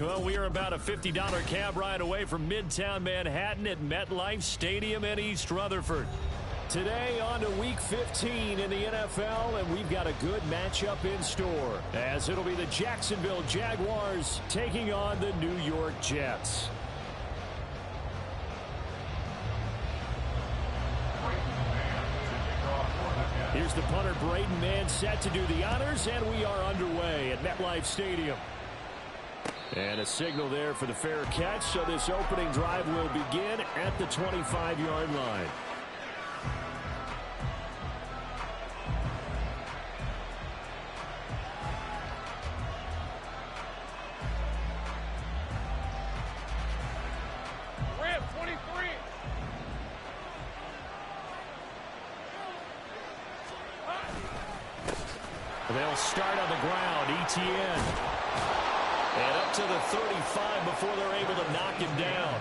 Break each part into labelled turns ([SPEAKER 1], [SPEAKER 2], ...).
[SPEAKER 1] Well, we are about a $50 cab ride away from Midtown Manhattan at MetLife Stadium in East Rutherford. Today on to Week 15 in the NFL, and we've got a good matchup in store, as it'll be the Jacksonville Jaguars taking on the New York Jets. Here's the punter, Braden Mann, set to do the honors, and we are underway at MetLife Stadium. And a signal there for the fair catch, so this opening drive will begin at the 25-yard line.
[SPEAKER 2] Rip, 23.
[SPEAKER 1] They'll start on the ground, ETN. And up to the 35 before they're able to knock him down.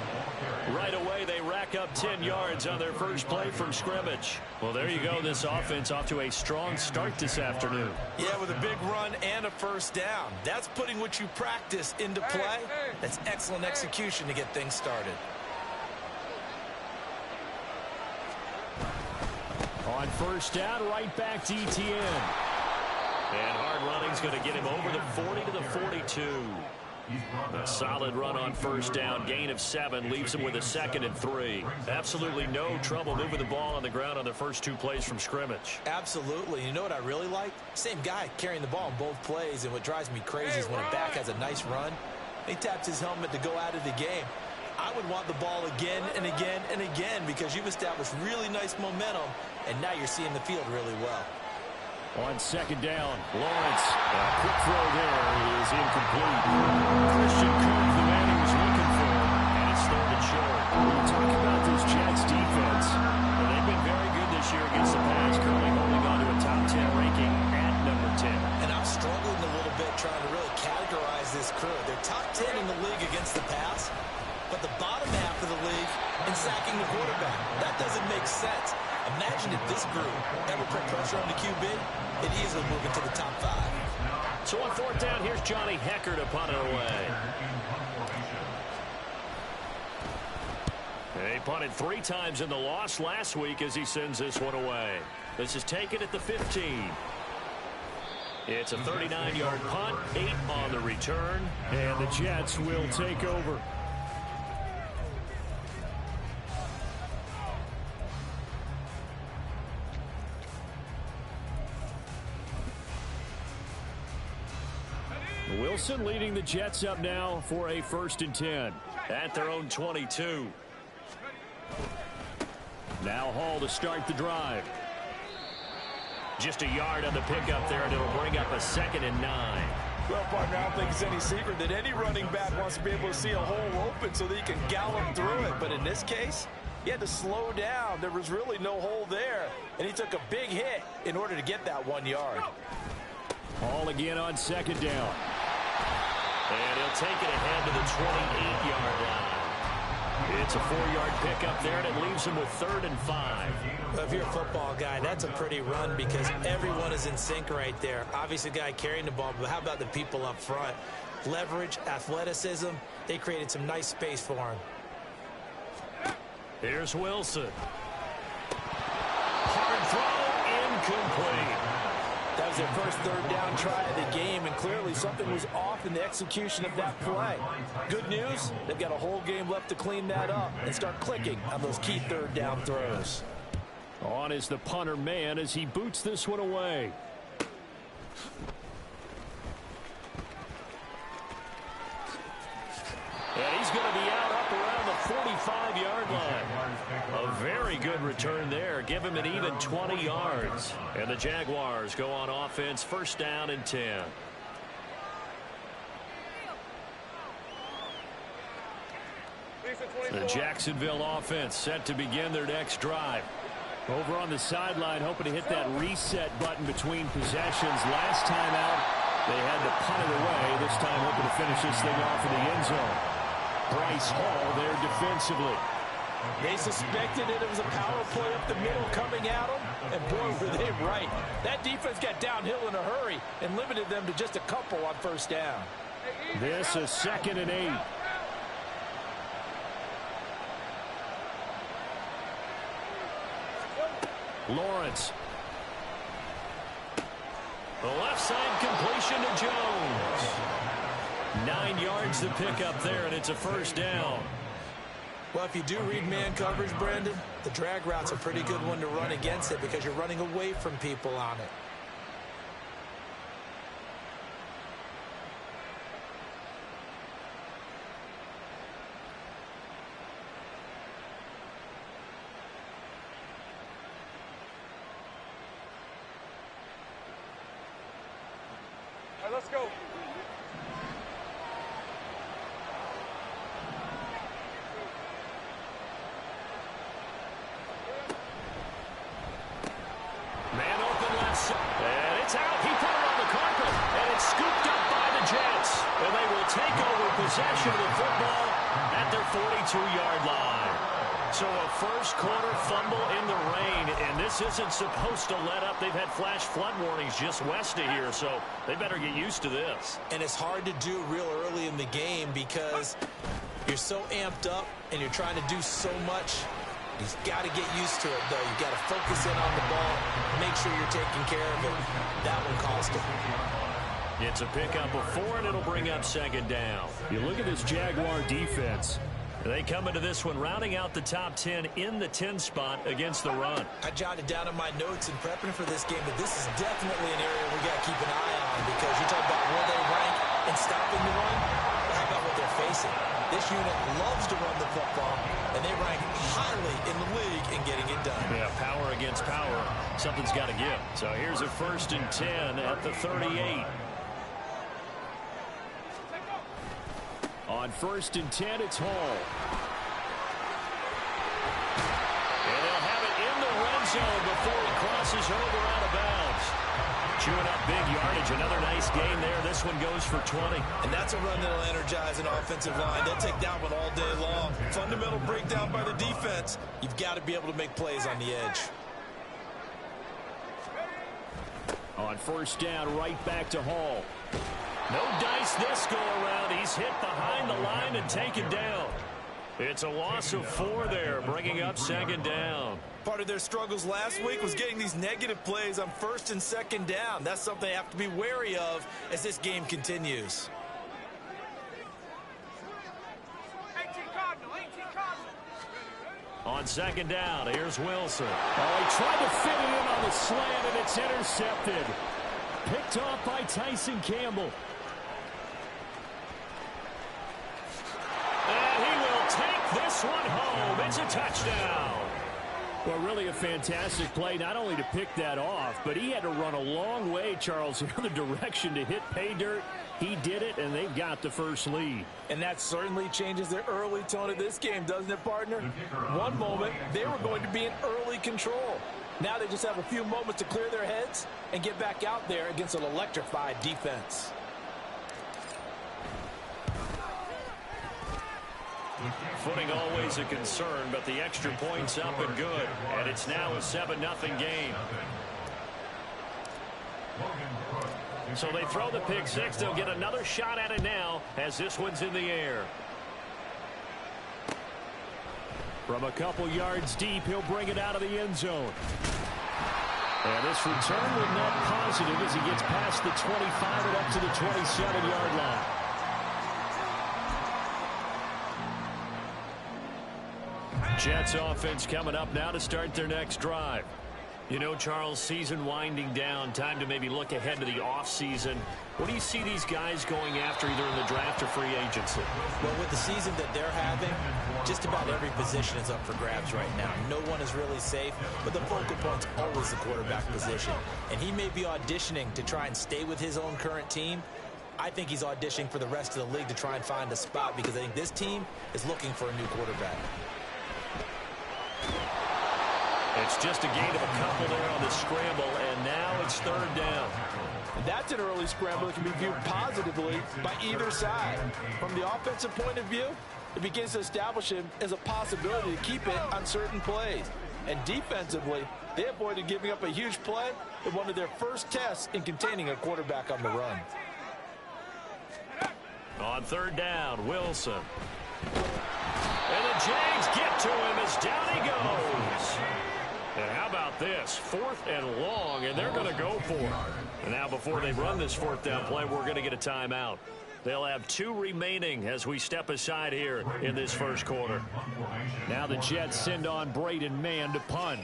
[SPEAKER 1] Right away, they rack up 10 yards on their first play from scrimmage. Well, there you go. This offense off to a strong start this afternoon.
[SPEAKER 3] Yeah, with a big run and a first down. That's putting what you practice into play. That's excellent execution to get things started.
[SPEAKER 1] On first down, right back to ETN. And hard running's going to get him over the 40 to the 42. A solid run on first down, gain of 7, leaves him with a 2nd and 3. Absolutely no trouble moving the ball on the ground on the first 2 plays from scrimmage.
[SPEAKER 3] Absolutely. You know what I really like? Same guy carrying the ball in both plays, and what drives me crazy is when a back has a nice run, he taps his helmet to go out of the game. I would want the ball again and again and again because you've established really nice momentum, and now you're seeing the field really well.
[SPEAKER 1] On second down, Lawrence. A quick throw there is incomplete. Christian Kirk, the man he was looking for, and it's third and short. When you talk about this Jets defense, well, they've been very good this year against the pass, currently holding on to a top 10 ranking at number 10.
[SPEAKER 3] And I'm struggling a little bit trying to really categorize this crew. They're top 10 in the league against the pass, but the bottom half of the league in sacking the quarterback. That doesn't make sense. Imagine if this group ever put pressure on the QB, it easily move into the top 5.
[SPEAKER 1] So on fourth down, here's Johnny Hecker to punt it away. They punted 3 times in the loss last week as he sends this one away. This is taken at the 15. It's a 39-yard punt, 8 on the return, and the Jets will take over. Wilson leading the Jets up now for a 1st and 10 at their own 22. Now Hall to start the drive. Just a yard on the pickup there, and it'll bring up a 2nd and 9.
[SPEAKER 4] Well, partner, I don't think it's any secret that any running back wants to be able to see a hole open so that he can gallop through it. But in this case, he had to slow down. There was really no hole there, and he took a big hit in order to get that 1 yard.
[SPEAKER 1] Hall again on second down. And he'll take it ahead to the 28-yard line. It's a 4-yard pickup there, and it leaves him with 3rd and 5.
[SPEAKER 3] Well, if you're a football guy, that's a pretty run because everyone is in sync right there. Obviously, the guy carrying the ball, but how about the people up front? Leverage, athleticism, they created some nice space for him.
[SPEAKER 1] Here's Wilson. Hard throw, incomplete.
[SPEAKER 4] That was their first 3rd down try of the game, and clearly something was off in the execution of that play. Good news, they've got a whole game left to clean that up and start clicking on those key 3rd down throws.
[SPEAKER 1] On is the punter, man, as he boots this one away. And he's going to be out up around the 45-yard line. A very good return there. Give him an even 20 yards. And the Jaguars go on offense, 1st down and 10. The Jacksonville offense set to begin their next drive. Over on the sideline, hoping to hit that reset button between possessions. Last time out, they had to punt it away. This time hoping to finish this thing off in the end zone. Bryce Hall there defensively.
[SPEAKER 4] They suspected it was a power play up the middle coming at them, and boy, were they right. That defense got downhill in a hurry and limited them to just a couple on 1st down.
[SPEAKER 1] This is 2nd and 8. Lawrence. The left side completion to Jones. 9 yards to pick up there, and it's a first down.
[SPEAKER 3] Well, if you do read man coverage, Brandon, the drag route's a pretty good one to run against it because you're running away from people on it.
[SPEAKER 2] All right, let's go.
[SPEAKER 1] Man open left side. And it's out. He put it on the carpet. And it's scooped up by the Jets. And they will take over possession of the football at their 42-yard line. So a first quarter fumble in the rain. And this isn't supposed to let up. They've had flash flood warnings just west of here. So they better get used to this.
[SPEAKER 3] And it's hard to do real early in the game because you're so amped up and you're trying to do so much. He's got to get used to it, though. You've got to focus in on the ball, make sure you're taking care of it. That one cost him.
[SPEAKER 1] It's a pickup of 4, and it'll bring up 2nd down. You look at this Jaguar defense. They come into this one rounding out the top 10 in the 10 spot against the run.
[SPEAKER 3] I jotted down in my notes in prepping for this game that this is definitely an area we got to keep an eye on because you talk about where they rank in stopping the run. How about what they're facing? This unit loves to run the football, and they rank highly in the league in getting it done.
[SPEAKER 1] Yeah, power against power. Something's got to give. So here's a 1st and 10 at the 38. On 1st and 10, it's Hall. And they'll have it in the red zone before he crosses over out of bounds. Chewing up big yardage. Another nice gain there. This one goes for 20.
[SPEAKER 3] And that's a run that'll energize an offensive line. They'll take that one all day long. Fundamental breakdown by the defense. You've got to be able to make plays on the edge.
[SPEAKER 1] On 1st down, right back to Hall. No dice this go around. He's hit behind the line and taken down. It's a loss of 4 there, bringing up 2nd down.
[SPEAKER 3] Part of their struggles last week was getting these negative plays on 1st and 2nd down. That's something they have to be wary of as this game continues.
[SPEAKER 2] 18 Cardinal, 18 Cardinal.
[SPEAKER 1] On 2nd down, here's Wilson. Oh, he tried to fit it in on the slant, and it's intercepted. Picked off by Tyson Campbell. And he will take this one home. It's a touchdown. Well, really a fantastic play, not only to pick that off, but he had to run a long way, Charles, the other direction to hit pay dirt. He did it, and they've got the first lead.
[SPEAKER 4] And that certainly changes the early tone of this game, doesn't it, partner? One moment, they were going to be in early control. Now they just have a few moments to clear their heads and get back out there against an electrified defense.
[SPEAKER 1] Footing always a concern, but the extra point's up and good. And it's now a 7-0 game. So they throw the pick six. They'll get another shot at it now as this one's in the air. From a couple yards deep, he'll bring it out of the end zone. And this return will net positive as he gets past the 25 and up to the 27-yard line. Jets offense coming up now to start their next drive. You know, Charles, season winding down, time to maybe look ahead to the offseason. What do you see these guys going after either in the draft or free agency?
[SPEAKER 3] Well, with the season that they're having, just about every position is up for grabs right now. No one is really safe, but the focal point's always the quarterback position. And he may be auditioning to try and stay with his own current team. I think he's auditioning for the rest of the league to try and find a spot because I think this team is looking for a new quarterback.
[SPEAKER 1] It's just a gain of a couple there on the scramble, and now it's 3rd down.
[SPEAKER 4] And that's an early scramble that can be viewed positively by either side. From the offensive point of view, it begins to establish him as a possibility to keep it on certain plays. And defensively, they avoided giving up a huge play in one of their first tests in containing a quarterback on the run.
[SPEAKER 1] On third down, Wilson. And the Jags get to him as down he goes. And how about this? 4th and long, and they're going to go for it. And now before they run this 4th down play, we're going to get a timeout. They'll have 2 remaining as we step aside here in this first quarter. Now the Jets send on Braden Mann to punt.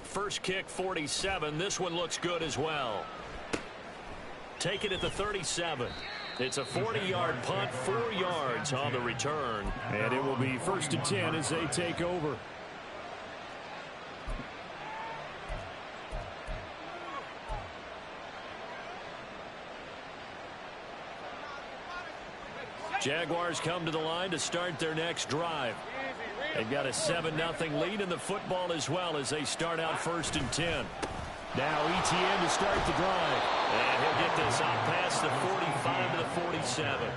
[SPEAKER 1] First kick, 47. This one looks good as well. Take it at the 37. It's a 40-yard punt, 4 yards on the return. And it will be 1st and 10 as they take over. Jaguars come to the line to start their next drive. They've got a 7-0 lead in the football as well as they start out 1st and 10. Now ETN to start the drive. And he'll get this out past the 45 to the 47.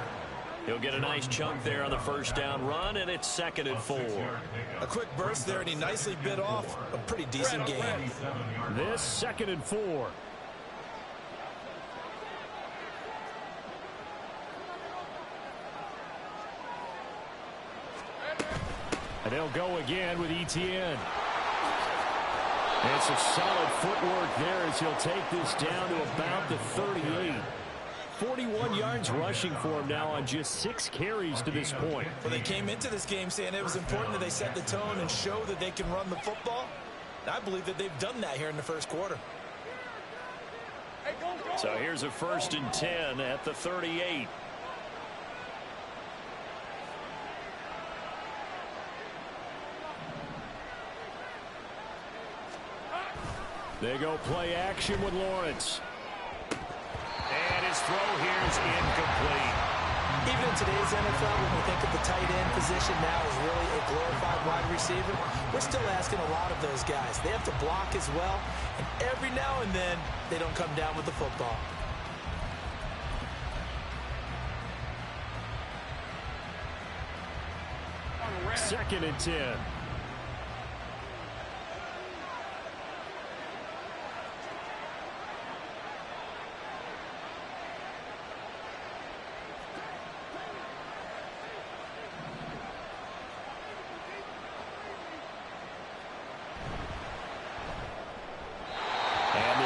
[SPEAKER 1] He'll get a nice chunk there on the first down run, and it's 2nd and 4.
[SPEAKER 3] A quick burst there, and he nicely bit off a pretty decent game.
[SPEAKER 1] This 2nd and 4. And they'll go again with ETN. And some solid footwork there as he'll take this down to about the 38. 41 yards rushing for him now on just 6 carries to this point.
[SPEAKER 3] Well, they came into this game saying it was important that they set the tone and show that they can run the football. And I believe that they've done that here in the first quarter.
[SPEAKER 1] So here's a 1st and 10 at the 38. They go play action with Lawrence. And his throw here is incomplete.
[SPEAKER 3] Even in today's NFL, when we think of the tight end position now as really a glorified wide receiver, we're still asking a lot of those guys. They have to block as well, and every now and then, they don't come down with the football.
[SPEAKER 1] Second and 10.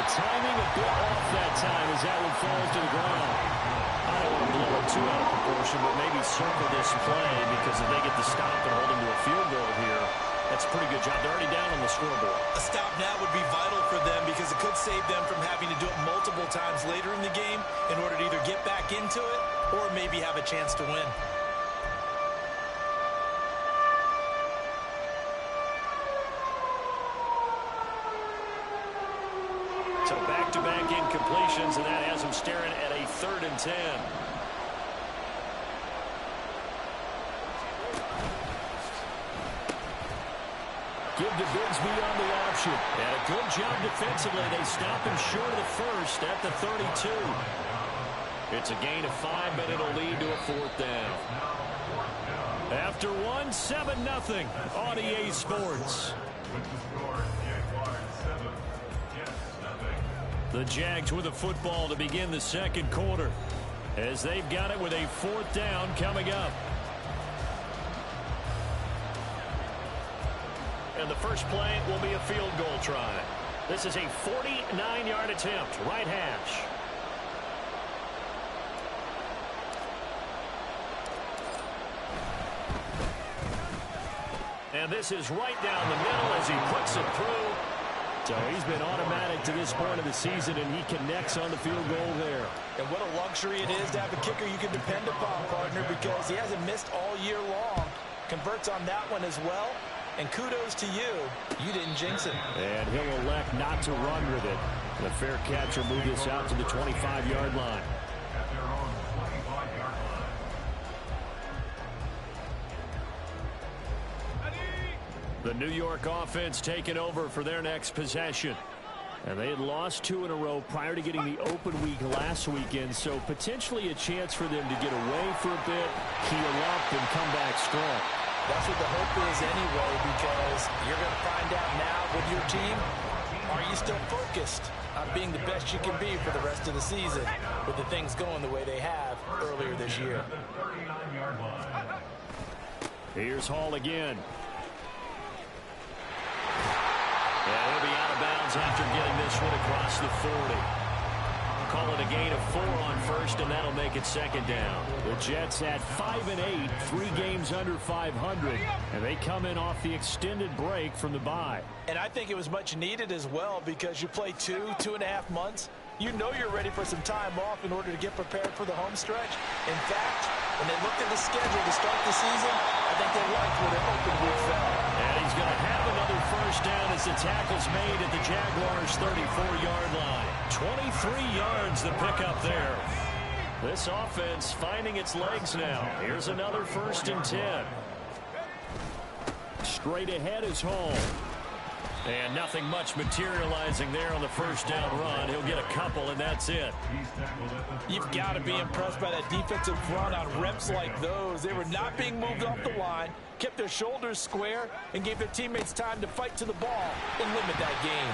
[SPEAKER 1] Timing a bit off that time as that one falls to the ground. I don't want to blow it too out of proportion, but maybe circle this play because if they get the stop and hold them to a field goal here, that's a pretty good job. They're already down on the scoreboard.
[SPEAKER 3] A stop now would be vital for them because it could save them from having to do it multiple times later in the game in order to either get back into it or maybe have a chance to win.
[SPEAKER 1] So back-to-back incompletions, and that has them staring at a 3rd and 10. Give to Bigsby on the option. And a good job defensively. They stop him short of the first at the 32. It's a gain of 5, but it'll lead to a 4th down. After one, 7-0 on EA Sports. The Jags with a football to begin the second quarter as they've got it with a 4th down coming up. And the first play will be a field goal try. This is a 49-yard attempt, right hash. And this is right down the middle as he puts it through. So he's been automatic to this point of the season, and he connects on the field goal there.
[SPEAKER 3] And what a luxury it is to have a kicker you can depend upon, partner, because he hasn't missed all year long. Converts on that one as well. And kudos to you. You didn't jinx it.
[SPEAKER 1] And he'll elect not to run with it. The fair catch will move this out to the 25-yard line. The New York offense taking over for their next possession. And they had lost 2 in a row prior to getting the open week last weekend, so potentially a chance for them to get away for a bit, heal up, and come back strong.
[SPEAKER 3] That's what the hope is anyway, because you're going to find out now with your team, are you still focused
[SPEAKER 4] on being the best you can be for the rest of the season with the things going the way they have earlier this year.
[SPEAKER 1] Here's Hall again. And he'll be out of bounds after getting this one across the 40. Call it a gain of 4 on first, and that'll make it second down. The Jets at 5-8, 3 games under 500, and they come in off the extended break from the bye.
[SPEAKER 4] And I think it was much needed as well, because you play 2.5 months. You know you're ready for some time off in order to get prepared for the home stretch. In fact, when they looked at the schedule to start the season, I think they liked where their open week fell.
[SPEAKER 1] And he's going to have another first down as the tackle's made at the Jaguars' 34-yard line. 23 yards the pickup there. This offense finding its legs now. Here's another 1st and 10. Straight ahead is Hall. And nothing much materializing there on the first down run. He'll get a couple, and that's it.
[SPEAKER 4] You've got to be impressed by that defensive front on reps like those. They were not being moved off the line, kept their shoulders square, and gave their teammates time to fight to the ball and limit that gain.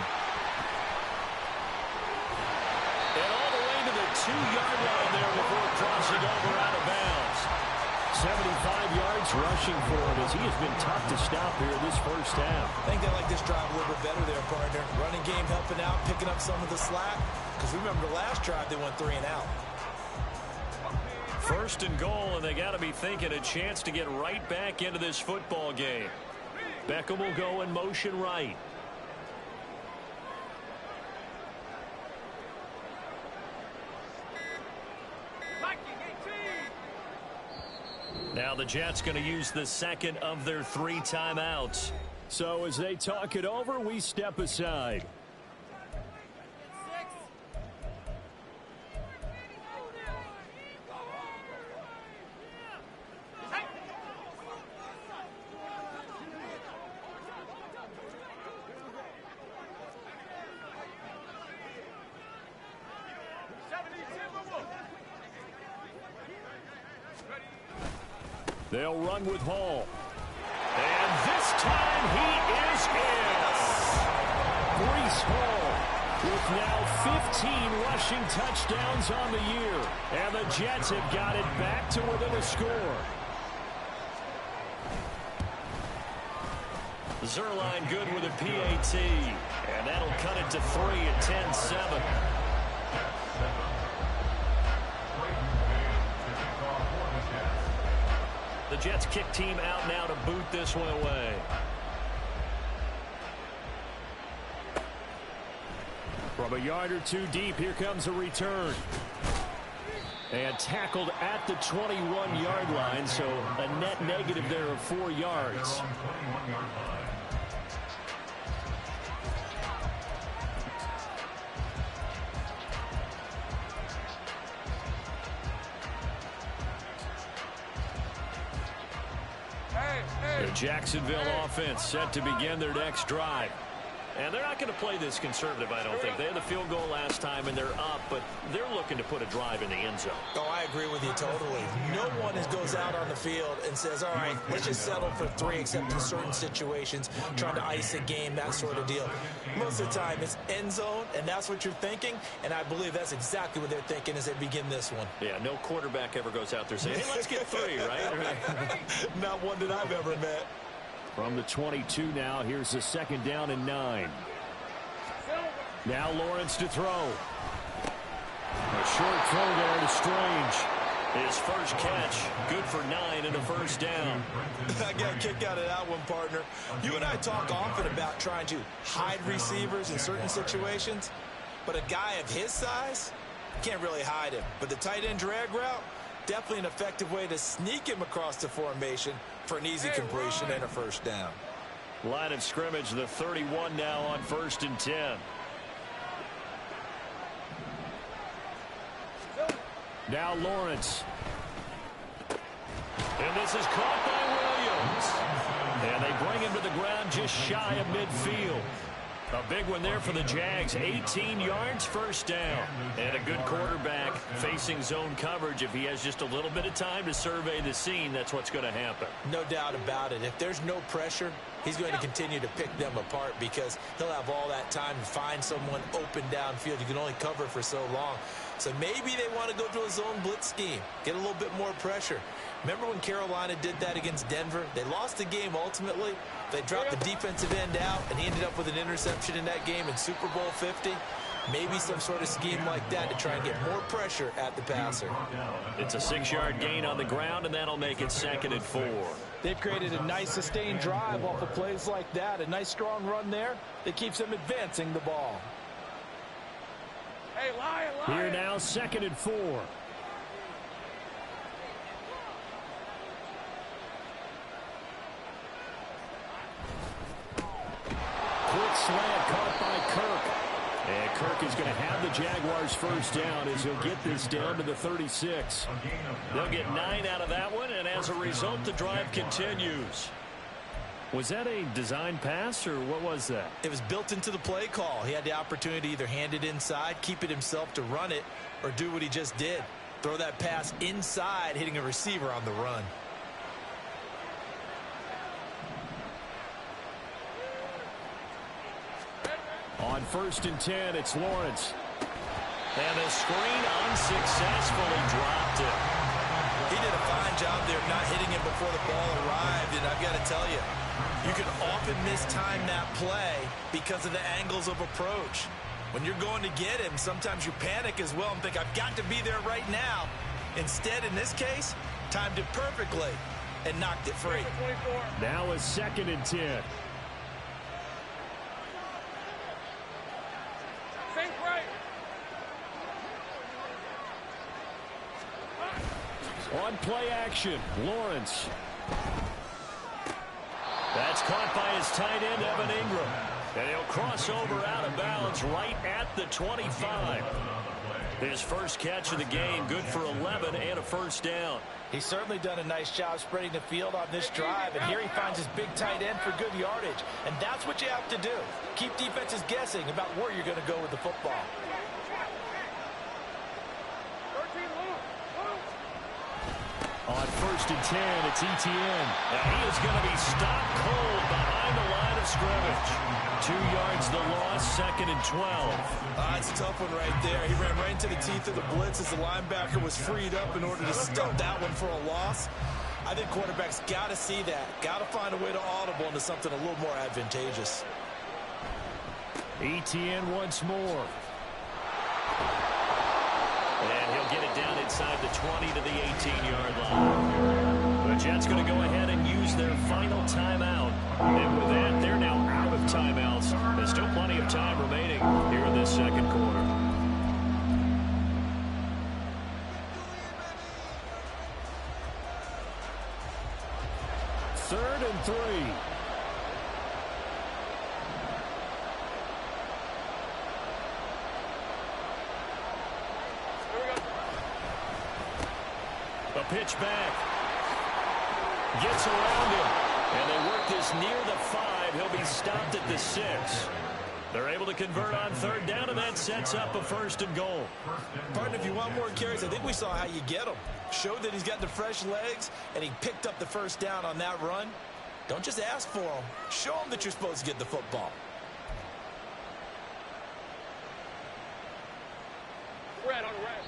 [SPEAKER 1] And all the way to the 2-yard line there before crossing over out of bounds. 75 yards rushing for him as he has been tough to stop here this first half.
[SPEAKER 3] I think they like this drive a little bit better there, partner. Running game helping out, picking up some of the slack. Because remember the last drive, they went 3 and out.
[SPEAKER 1] 1st and goal, and they got to be thinking a chance to get right back into this football game. Beckham will go in motion right. Now the Jets going to use the second of their 3 timeouts. So as they talk it over, we step aside. They'll run with Hall. And this time he is in. Breece Hall with now 15 rushing touchdowns on the year. And the Jets have got it back to within a score. Zerline good with a PAT. And that'll cut it to 3 at 10-7. The Jets kick team out now to boot this one away. From a yard or 2 deep, here comes a return. And tackled at the 21-yard line, so a net negative there of 4 yards. The Jacksonville offense set to begin their next drive. And they're not going to play this conservative, I don't think. They had the field goal last time, and they're up, but they're looking to put a drive in the end zone.
[SPEAKER 3] Oh, I agree with you totally. No one goes out on the field and says, all right, let's just settle for 3, except in certain situations, trying to ice a game, that sort of deal. Most of the time, it's end zone, and that's what you're thinking, and I believe that's exactly what they're thinking as they begin this one.
[SPEAKER 1] Yeah, no quarterback ever goes out there saying, hey, let's get 3, right?
[SPEAKER 3] Not one that I've ever met.
[SPEAKER 1] From the 22 now, here's the 2nd down and 9. Now Lawrence to throw. A short throw there to Strange. His first catch, good for 9 and a first down.
[SPEAKER 3] I got a kick out of that one, partner. You and I talk often about trying to hide receivers in certain situations, but a guy of his size, can't really hide him. But the tight end drag route, definitely an effective way to sneak him across the formation for an easy completion and a first down.
[SPEAKER 1] Line of scrimmage, the 31 now on 1st and 10. Now Lawrence. And this is caught by Williams. And they bring him to the ground just shy of midfield. A big one there for the Jags. 18 yards, first down. And a good quarterback facing zone coverage. If he has just a little bit of time to survey the scene, that's what's going to happen.
[SPEAKER 3] No doubt about it. If there's no pressure, he's going to continue to pick them apart because he'll have all that time to find someone open downfield. You can only cover for so long. So maybe they want to go to a zone blitz scheme, get a little bit more pressure. Remember when Carolina did that against Denver? They lost the game ultimately. They dropped the defensive end out, and he ended up with an interception in that game in Super Bowl 50. Maybe some sort of scheme like that to try and get more pressure at the passer.
[SPEAKER 1] It's a 6-yard gain on the ground, and that'll make it 2nd and 4.
[SPEAKER 4] They've created a nice sustained drive off of plays like that. A nice strong run there that keeps them advancing the ball.
[SPEAKER 2] Hey, Lion.
[SPEAKER 1] Here now, 2nd and 4. Quick slant caught by Kirk. And Kirk is going to have the Jaguars first down as he'll get this down to the 36. They'll get 9 out of that one, and as a result, the drive continues. Was that a design pass, or what was that?
[SPEAKER 3] It was built into the play call. He had the opportunity to either hand it inside, keep it himself to run it, or do what he just did. Throw that pass inside, hitting a receiver on the run.
[SPEAKER 1] On 1st and 10, it's Lawrence. And the screen unsuccessfully dropped it.
[SPEAKER 3] He did a fine job there of not hitting him before the ball arrived, and I've got to tell you, you can often mistime that play because of the angles of approach. When you're going to get him, sometimes you panic as well and think, I've got to be there right now. Instead, in this case, timed it perfectly and knocked it free.
[SPEAKER 1] Now a 2nd and 10. On play action, Lawrence. That's caught by his tight end, Evan Ingram. And he'll cross over out of bounds right at the 25. His first catch of the game, good for 11 and a first down.
[SPEAKER 4] He's certainly done a nice job spreading the field on this drive, and here he finds his big tight end for good yardage. And that's what you have to do. Keep defenses guessing about where you're going to go with the football.
[SPEAKER 1] On 1st and 10, it's Etienne. Now he is going to be stopped cold behind the line of scrimmage. 2 yards the loss, 2nd and 12.
[SPEAKER 3] It's a tough one right there. He ran right into the teeth of the blitz as the linebacker was freed up in order to stop that one for a loss. I think quarterbacks got to see that. Got to find a way to audible into something a little more advantageous.
[SPEAKER 1] Etienne once more. And he'll get it down inside the 20 to the 18-yard line. The Jets going to go ahead and use their final timeout. And with that, they're now out of timeouts. There's still plenty of time remaining here in this second quarter. Third and 3. A pitch back. Gets around him. And they work this near the 5. He'll be stopped at the 6. They're able to convert on 3rd down, and that sets up a 1st and goal.
[SPEAKER 3] Partner, if you want more carries, I think we saw how you get him. Showed that he's got the fresh legs, and he picked up the 1st down on that run. Don't just ask for him. Show him that you're supposed to get the football.
[SPEAKER 2] Red on red.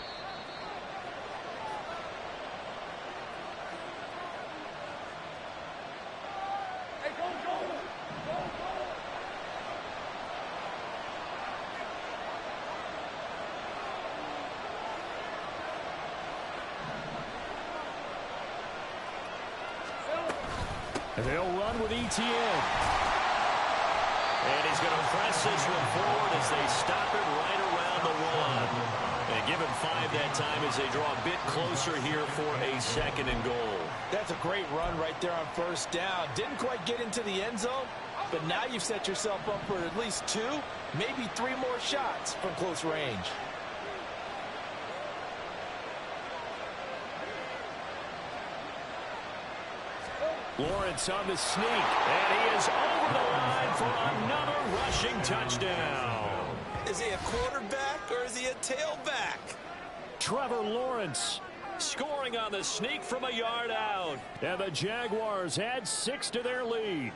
[SPEAKER 1] And they'll run with Etienne. And he's going to press this one forward as they stop it right around the 1. And give him 5 that time as they draw a bit closer here for a 2nd and goal.
[SPEAKER 4] That's a great run right there on 1st down. Didn't quite get into the end zone, but now you've set yourself up for at least 2, maybe 3 more shots from close range.
[SPEAKER 1] Lawrence on the sneak, and he is over the line for another rushing touchdown.
[SPEAKER 3] Is he a quarterback or is he a tailback?
[SPEAKER 1] Trevor Lawrence scoring on the sneak from a yard out. And the Jaguars add 6 to their lead.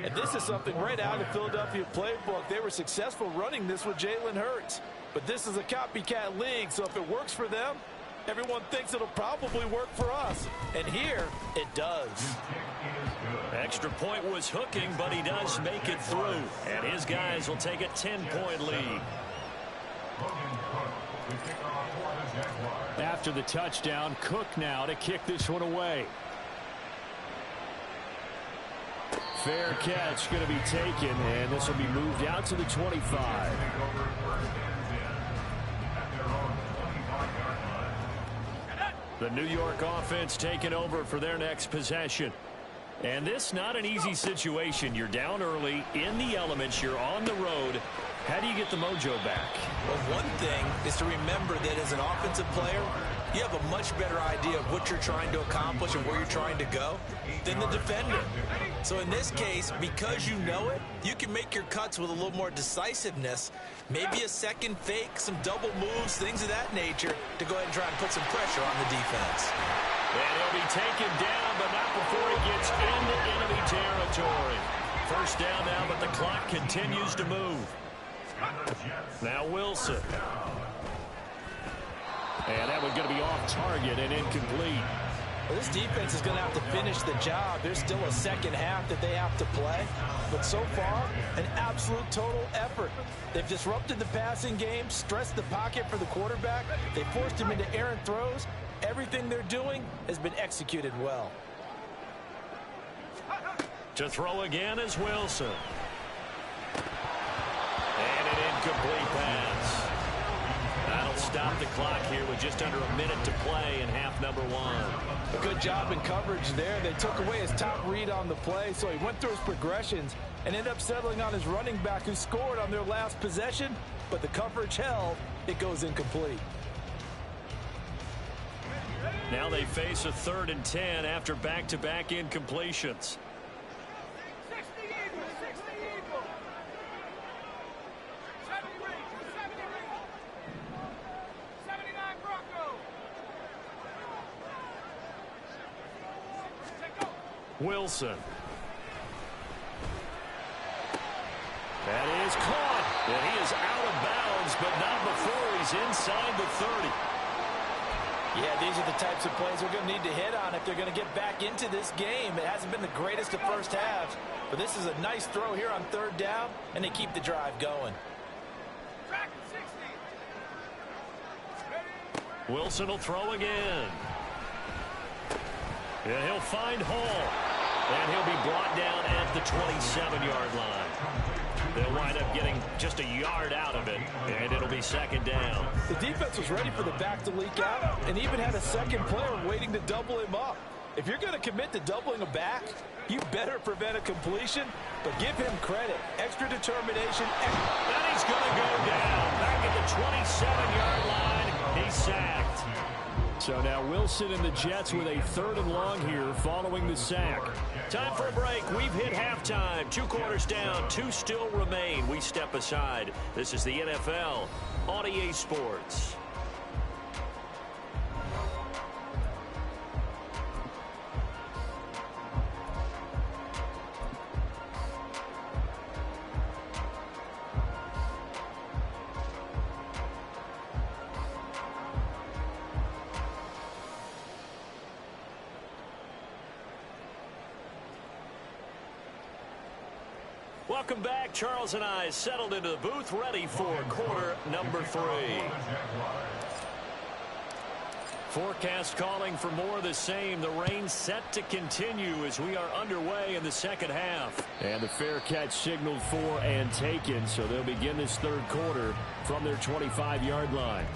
[SPEAKER 4] And this is something right out of the Philadelphia playbook. They were successful running this with Jalen Hurts. But this is a copycat league, so if it works for them, everyone thinks it'll probably work for us. And here, it does.
[SPEAKER 1] Extra point was hooking, but he does make it through. And his guys will take a 10-point lead. After the touchdown, Cook now to kick this one away. Fair catch going to be taken, and this will be moved out to the 25. The New York offense taking over for their next possession. And this not an easy situation. You're down early, in the elements, you're on the road. How do you get the mojo back?
[SPEAKER 3] Well, one thing is to remember that as an offensive player, you have a much better idea of what you're trying to accomplish and where you're trying to go than the defender. So in this case, because you know it, you can make your cuts with a little more decisiveness, maybe a second fake, some double moves, things of that nature, to go ahead and try and put some pressure on the defense.
[SPEAKER 1] And he'll be taken down, but not before he gets into enemy territory. First down now, but the clock continues to move. Now Wilson. And that one's going to be off target and incomplete.
[SPEAKER 4] Well, this defense is going to have to finish the job. There's still a second half that they have to play. But so far, an absolute total effort. They've disrupted the passing game, stressed the pocket for the quarterback. They forced him into errant throws. Everything they're doing has been executed well.
[SPEAKER 1] To throw again is Wilson. And an incomplete pass. That'll stop the clock here with just under a minute to play in half number one.
[SPEAKER 4] A good job in coverage there. They took away his top read on the play, so he went through his progressions and ended up settling on his running back who scored on their last possession, but the coverage held. It goes incomplete.
[SPEAKER 1] Now they face a 3rd and 10 after back-to-back incompletions.
[SPEAKER 2] 60 Eagles, 60 Eagles. 70 Rangers, 70 Rangers. 79 Broncos. Take over.
[SPEAKER 1] Wilson. That is caught. And he is out of bounds, but not before he's inside the 30.
[SPEAKER 4] Yeah, these are the types of plays we're going to need to hit on if they're going to get back into this game. It hasn't been the greatest of first halves, but this is a nice throw here on 3rd down, and they keep the drive going.
[SPEAKER 2] Track 60.
[SPEAKER 1] Wilson will throw again. And he'll find Hall. And he'll be brought down at the 27-yard line. They'll wind up getting just a yard out of it, and it'll be 2nd down.
[SPEAKER 4] The defense was ready for the back to leak out and even had a second player waiting to double him up. If you're going to commit to doubling a back, you better prevent a completion, but give him credit. Extra determination.
[SPEAKER 1] And he's going to go down. Back at the 27-yard line, he's sacked. So now Wilson and the Jets with a 3rd and long here following the sack. Time for a break. We've hit halftime. 2 quarters down. 2 still remain. We step aside. This is the NFL on EA Sports. Welcome back. Charles and I settled into the booth, ready for quarter number 3. Forecast calling for more of the same. The rain set to continue as we are underway in the second half. And the fair catch signaled for and taken, so they'll begin this 3rd quarter from their 25-yard line.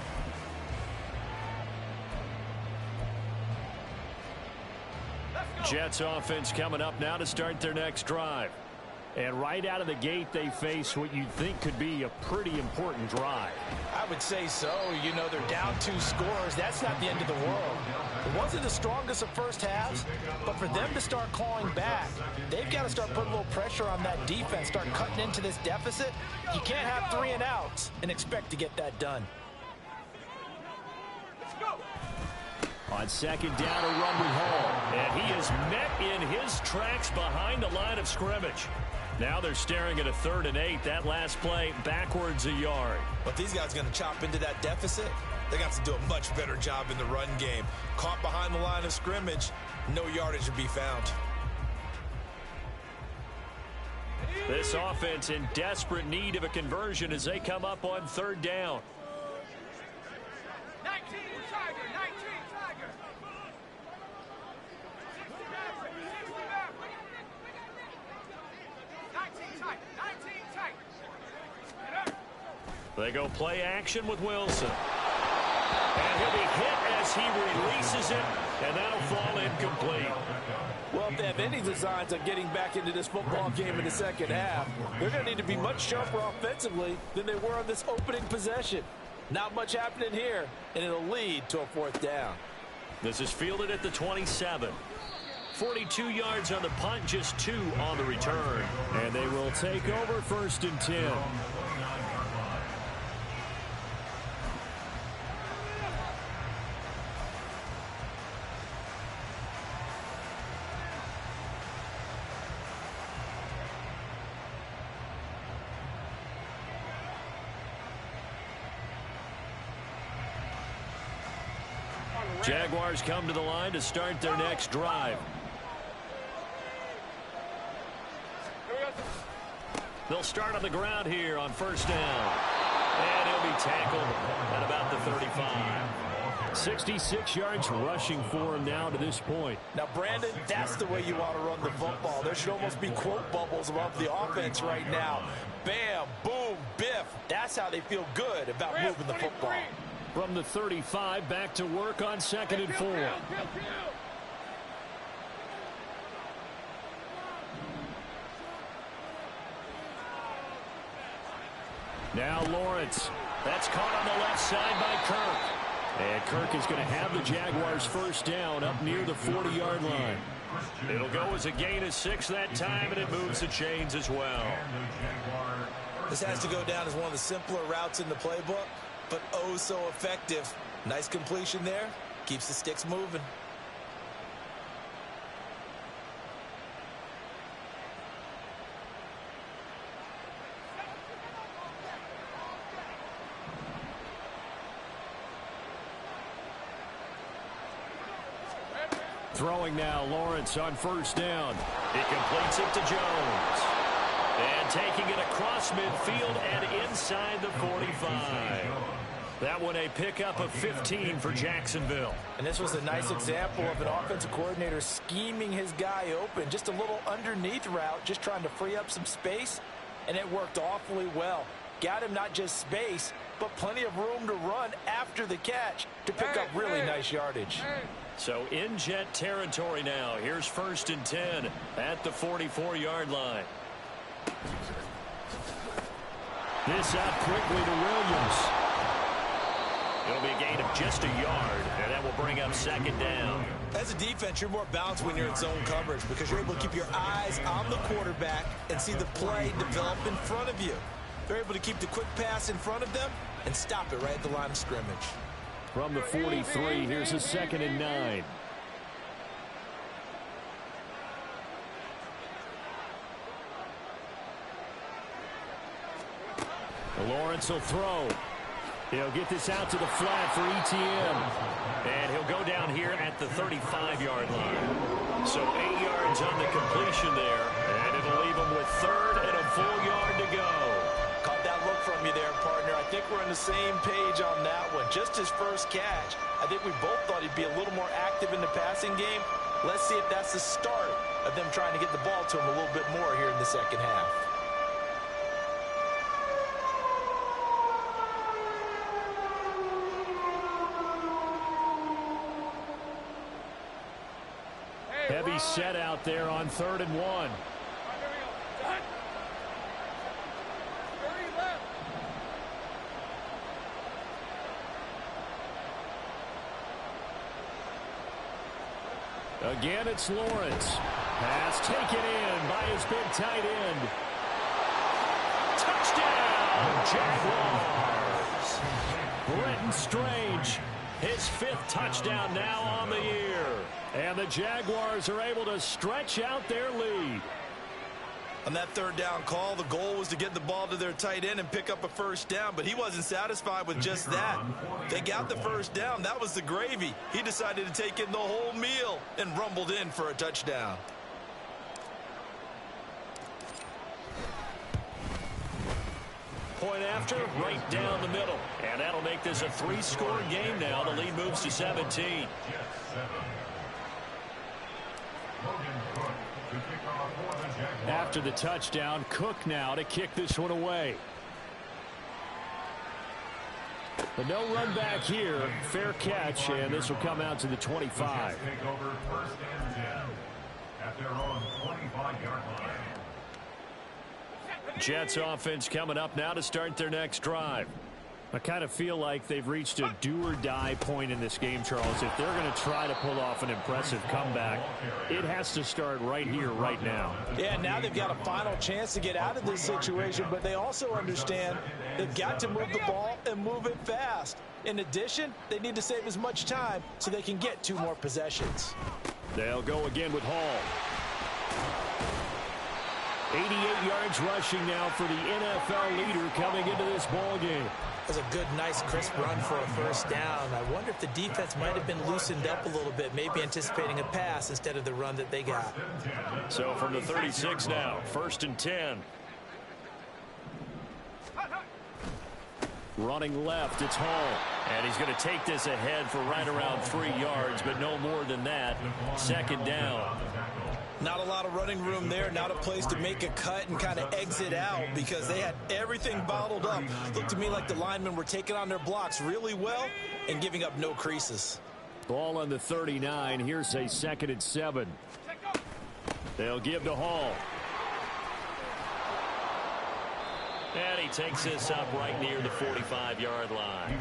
[SPEAKER 1] Jets offense coming up now to start their next drive. And right out of the gate, they face what you'd think could be a pretty important drive.
[SPEAKER 4] I would say so. You know, they're down 2 scores. That's not the end of the world. It wasn't the strongest of first halves, but for them to start clawing back, they've got to start putting a little pressure on that defense, start cutting into this deficit. You can't have 3 and outs and expect to get that done.
[SPEAKER 2] Let's go.
[SPEAKER 1] On second down, a run with Hall. And he is met in his tracks behind the line of scrimmage. Now they're staring at a 3rd and 8. That last play, backwards a yard.
[SPEAKER 3] But these guys are going to chop into that deficit. They got to do a much better job in the run game. Caught behind the line of scrimmage, no yardage to be found.
[SPEAKER 1] This offense in desperate need of a conversion as they come up on 3rd down.
[SPEAKER 2] 19, Tiger, 19, Tiger. 19 tight, 19 tight.
[SPEAKER 1] They go play action with Wilson. And he'll be hit as he releases it, and that'll fall incomplete.
[SPEAKER 4] Well, if they have any designs on getting back into this football game in the second half, they're going to need to be much sharper offensively than they were on this opening possession. Not much happening here, and it'll lead to a 4th down.
[SPEAKER 1] This is fielded at the 27. 42 yards on the punt, just 2 on the return. And they will take over 1st and 10. Jaguars come to the line to start their next drive. They'll start on the ground here on 1st down. And he'll be tackled at about the 35. 66 yards rushing for him now to this point.
[SPEAKER 4] Now, Brandon, that's the way you want to run the football. There should almost be quote bubbles above the offense right now. Bam, boom, biff. That's how they feel good about moving the football.
[SPEAKER 1] From the 35, back to work on 2nd and 4. Now Lawrence. That's caught on the left side by Kirk. And Kirk is going to have the Jaguars 1st down up near the 40-yard line. It'll go as a gain of 6 that time, and it moves the chains as well.
[SPEAKER 3] This has to go down as one of the simpler routes in the playbook, but oh so effective. Nice completion there. Keeps the sticks moving.
[SPEAKER 1] Throwing now, Lawrence on 1st down. He completes it to Jones. And taking it across midfield and inside the 45. That one a pickup of 15 for Jacksonville.
[SPEAKER 4] And this was a nice example of an offensive coordinator scheming his guy open. Just a little underneath route, just trying to free up some space. And it worked awfully well. Got him not just space, but plenty of room to run after the catch to pick up really nice yardage.
[SPEAKER 1] So in jet territory now. Here's 1st and 10 at the 44-yard line. This out quickly to Williams. It'll be a gain of just a yard, and that will bring up 2nd down.
[SPEAKER 3] As a defense, you're more balanced when you're in zone coverage because you're able to keep your eyes on the quarterback and see the play develop in front of you. They're able to keep the quick pass in front of them and stop it right at the line of scrimmage.
[SPEAKER 1] From the 43, here's a 2nd and 9. Lawrence will throw. He'll get this out to the flat for ETN. And he'll go down here at the 35-yard line. So 8 yards on the completion there. And it'll leave him with 3rd and a full yard to go.
[SPEAKER 4] Caught that look from you there, partner. I think we're on the same page on that one. Just his first catch. I think we both thought he'd be a little more active in the passing game. Let's see if that's the start of them trying to get the ball to him a little bit more here in the second half.
[SPEAKER 1] Heavy set out there on 3rd and 1. Again, it's Lawrence. Pass taken in by his big tight end. Touchdown, Jaguars. Brenton Strange His 5th touchdown now on the year. And the Jaguars are able to stretch out their lead.
[SPEAKER 4] On that 3rd down call, the goal was to get the ball to their tight end and pick up a 1st down, but he wasn't satisfied with just that. They got the 1st down. That was the gravy. He decided to take in the whole meal and rumbled in for a touchdown.
[SPEAKER 1] Point after, right down the middle. And that'll make this a 3-score game now. The lead moves to 17. After the touchdown, Cook now to kick this one away. But no run back here. Fair catch, and this will come out to the 25. Jets offense coming up now to start their next drive. I kind of feel like they've reached a do-or-die point in this game, Charles. If they're going to try to pull off an impressive comeback, it has to start right here, right now.
[SPEAKER 4] Yeah, now they've got a final chance to get out of this situation, but they also understand they've got to move the ball and move it fast. In addition, they need to save as much time so they can get 2 more possessions.
[SPEAKER 1] They'll go again with Hall. 88 yards rushing now for the NFL leader coming into this ball game.
[SPEAKER 3] That was a good, nice, crisp run for a 1st down. I wonder if the defense might have been loosened up a little bit, maybe anticipating a pass instead of the run that they got.
[SPEAKER 1] So from the 36 now, 1st and 10. Running left, it's Hall. And he's going to take this ahead for right around 3 yards, but no more than that. 2nd down.
[SPEAKER 4] Not a lot of running room there, not a place to make a cut and kind of exit out because they had everything bottled up. Looked to me like the linemen were taking on their blocks really well and giving up no creases.
[SPEAKER 1] Ball on the 39. Here's a 2nd and 7. They'll give to Hall. And he takes this up right near the 45-yard line.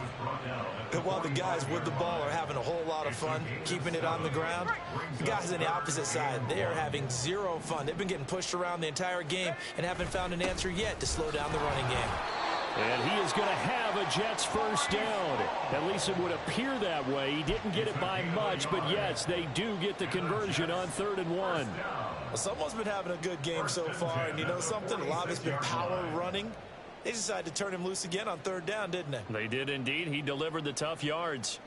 [SPEAKER 4] And while the guys with the ball are having a whole lot of fun keeping it on the ground, the guys on the opposite side, they are having 0 fun. They've been getting pushed around the entire game and haven't found an answer yet to slow down the running game.
[SPEAKER 1] And he is going to have a Jets 1st down. At least it would appear that way. He didn't get it by much, but yes, they do get the conversion on 3rd and 1.
[SPEAKER 4] Well, someone's been having a good game so far, and you know something? A lot of it's been power running. They decided to turn him loose again on 3rd down, didn't they?
[SPEAKER 1] They did indeed. He delivered the tough yards.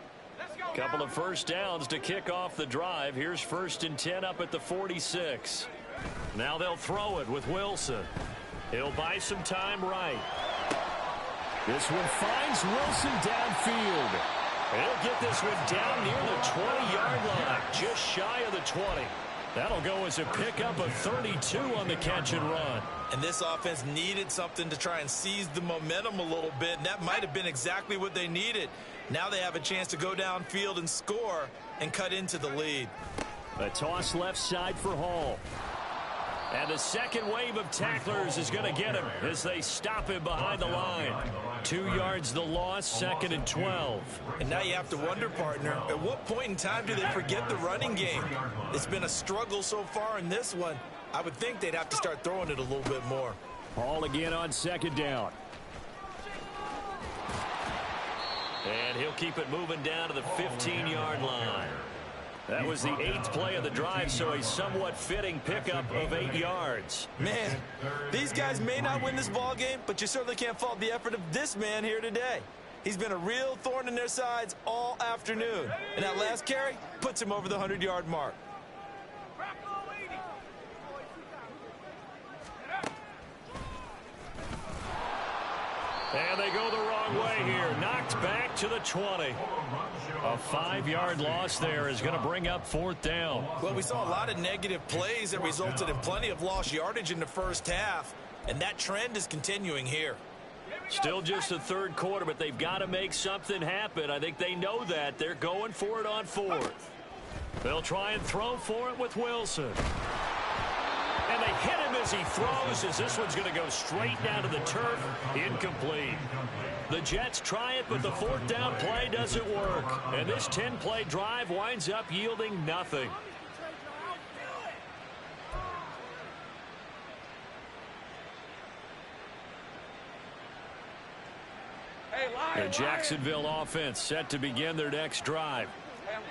[SPEAKER 1] Couple of 1st downs to kick off the drive. Here's 1st and 10 up at the 46. Now they'll throw it with Wilson. He'll buy some time right. This one finds Wilson downfield. He'll get this one down near the 20-yard line, just shy of the 20. That'll go as a pickup of 32 on the catch and run.
[SPEAKER 4] And this offense needed something to try and seize the momentum a little bit, and that might have been exactly what they needed. Now they have a chance to go downfield and score and cut into the lead.
[SPEAKER 1] A toss left side for Hall. And the second wave of tacklers is going to get him as they stop him behind the line. 2 yards the loss, 2nd and 12.
[SPEAKER 4] And now you have to wonder, partner, at what point in time do they forget the running game? It's been a struggle so far in this one. I would think they'd have to start throwing it a little bit more.
[SPEAKER 1] Hall again on 2nd down. And he'll keep it moving down to the 15-yard line. That was the 8th play of the drive, so a somewhat fitting pickup of 8 yards.
[SPEAKER 4] Man, these guys may not win this ball game, but you certainly can't fault the effort of this man here today. He's been a real thorn in their sides all afternoon. And that last carry puts him over the 100-yard mark.
[SPEAKER 1] And they go the wrong way here. Knocked back to the 20. A 5-yard loss there is going to bring up 4th down.
[SPEAKER 4] Well, we saw a lot of negative plays that resulted in plenty of lost yardage in the first half. And that trend is continuing here.
[SPEAKER 1] Still just the 3rd quarter, but they've got to make something happen. I think they know that. They're going for it on 4th. They'll try and throw for it with Wilson. And they hit him as he throws, as this one's going to go straight down to the turf. Incomplete. The Jets try it, but the 4th down play doesn't work. And this 10-play drive winds up yielding nothing. The Jacksonville offense set to begin their next drive.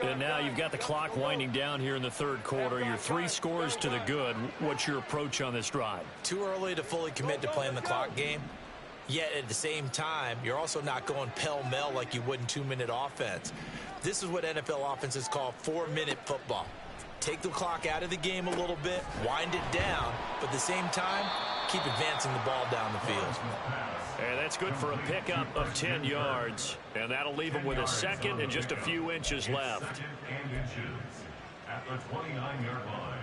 [SPEAKER 1] And now you've got the clock winding down here in the third quarter. You're 3 scores to the good. What's your approach on this drive?
[SPEAKER 3] Too early to fully commit to playing the clock game. Yet at the same time, you're also not going pell-mell like you would in 2-minute offense. This is what NFL offenses call 4-minute football. Take the clock out of the game a little bit, wind it down, but at the same time, keep advancing the ball down the field.
[SPEAKER 1] And that's good for a pickup of 10 yards. And that'll leave them with a second and just a few inches left.
[SPEAKER 5] At the 29-yard line.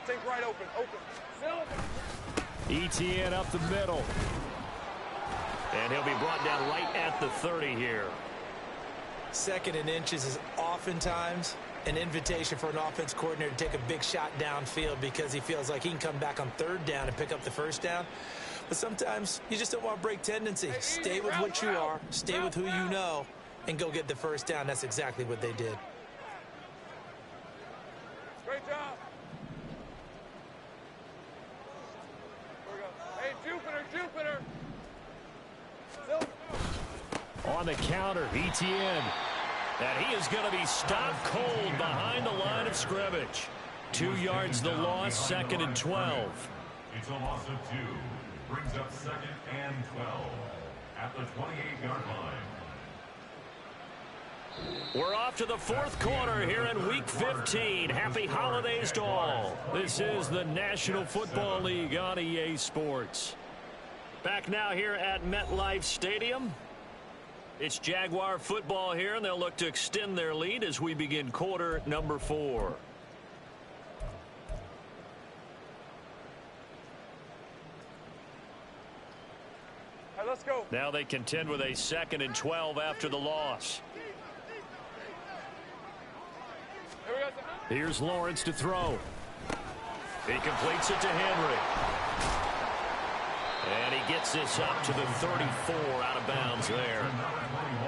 [SPEAKER 2] Take right open.
[SPEAKER 1] ETN up the middle. And he'll be brought down right at the 30 here.
[SPEAKER 3] Second and inches is oftentimes an invitation for an offense coordinator to take a big shot downfield because he feels like he can come back on third down and pick up the first down. But sometimes you just don't want to break tendency. Stay with what you are, stay with who you know, and go get the first down. That's exactly what they did.
[SPEAKER 2] Great job. Here we go. Hey, Jupiter.
[SPEAKER 1] On the counter, ETN. And he is going to be stopped cold behind the line of scrimmage. 2 yards the loss, second and 12.
[SPEAKER 5] It's a loss of 2. Brings up second and 12 at the 28-yard line.
[SPEAKER 1] We're off to the fourth quarter here in Week 15. Happy holidays to all. This is the National Football League on EA Sports. Back now here at MetLife Stadium. It's Jaguar football here, and they'll look to extend their lead as we begin quarter number 4.
[SPEAKER 2] Hey, let's go.
[SPEAKER 1] Now they contend with a second and 12 after the loss.
[SPEAKER 2] Here we go.
[SPEAKER 1] Here's Lawrence to throw. He completes it to Henry. And he gets this up to the 34 out of bounds there.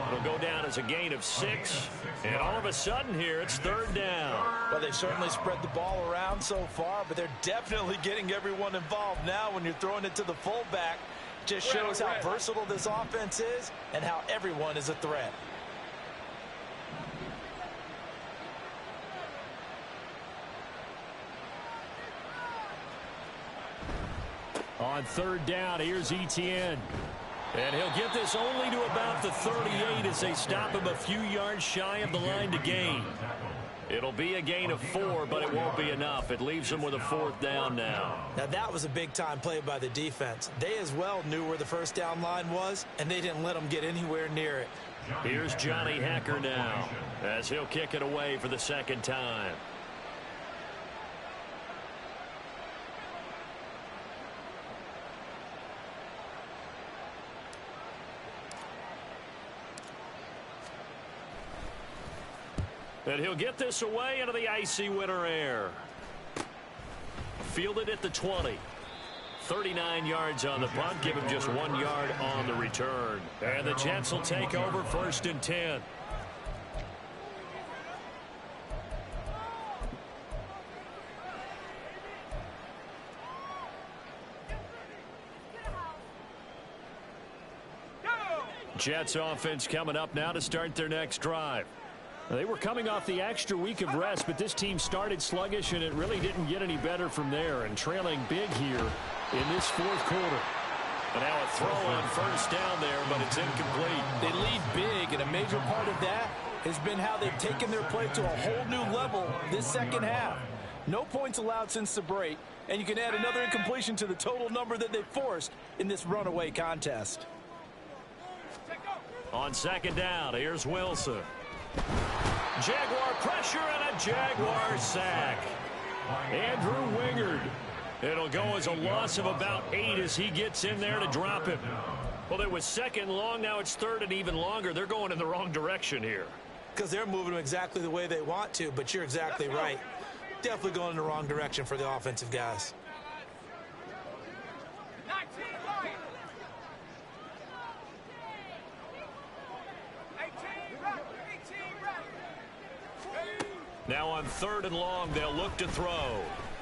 [SPEAKER 1] It'll go down as a gain of 6. And all of a sudden here, it's third down.
[SPEAKER 4] Well, they've certainly spread the ball around so far, but they're definitely getting everyone involved now when you're throwing it to the fullback. Just shows how versatile this offense is and how everyone is a threat.
[SPEAKER 1] On third down, here's ETN. And he'll get this only to about the 38 as they stop him a few yards shy of the line to gain. It'll be a gain of 4, but it won't be enough. It leaves them with a fourth down now.
[SPEAKER 3] Now, that was a big-time play by the defense. They as well knew where the first down line was, and they didn't let them get anywhere near it.
[SPEAKER 1] Here's Johnny Hacker now as he'll kick it away for the second time. And he'll get this away into the icy winter air. Fielded at the 20. 39 yards on the punt. Give him just 1 yard on the return. And the Jets will take over first and 10. Jets offense coming up now to start their next drive. They were coming off the extra week of rest, but this team started sluggish, and it really didn't get any better from there, and trailing big here in this fourth quarter. And now a throw on first down there, but it's incomplete.
[SPEAKER 4] They lead big, and a major part of that has been how they've taken their play to a whole new level this second half. No points allowed since the break, and you can add another incompletion to the total number that they forced in this runaway contest.
[SPEAKER 1] On second down, here's Wilson. Jaguar pressure and a Jaguar sack. Andrew Wingard. It'll go as a loss of about 8 as he gets in there to drop him. Well, it was second long. Now it's third and even longer. They're going in the wrong direction here.
[SPEAKER 3] Because they're moving them exactly the way they want to, but you're exactly right. Definitely going in the wrong direction for the offensive guys.
[SPEAKER 2] 19 right. 18 right. 18 right.
[SPEAKER 1] Now on third and long, they'll look to throw.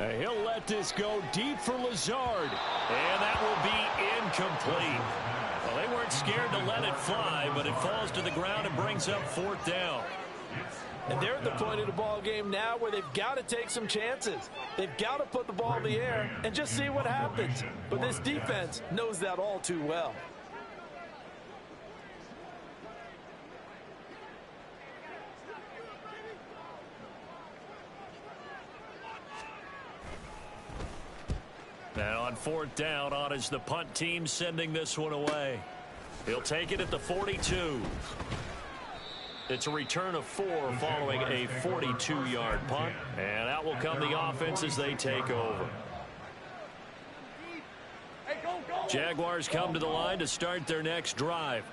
[SPEAKER 1] He'll let this go deep for Lazard. And that will be incomplete. Well, they weren't scared to let it fly, but it falls to the ground and brings up 4th down.
[SPEAKER 4] And they're at the point of the ball game now where they've got to take some chances. They've got to put the ball in the air and just see what happens. But this defense knows that all too well.
[SPEAKER 1] And on 4th down, on is the punt team sending this one away. He'll take it at the 42. It's a return of 4 following a 42-yard punt. And out will come the offense as they take over. Jaguars come to the line to start their next drive.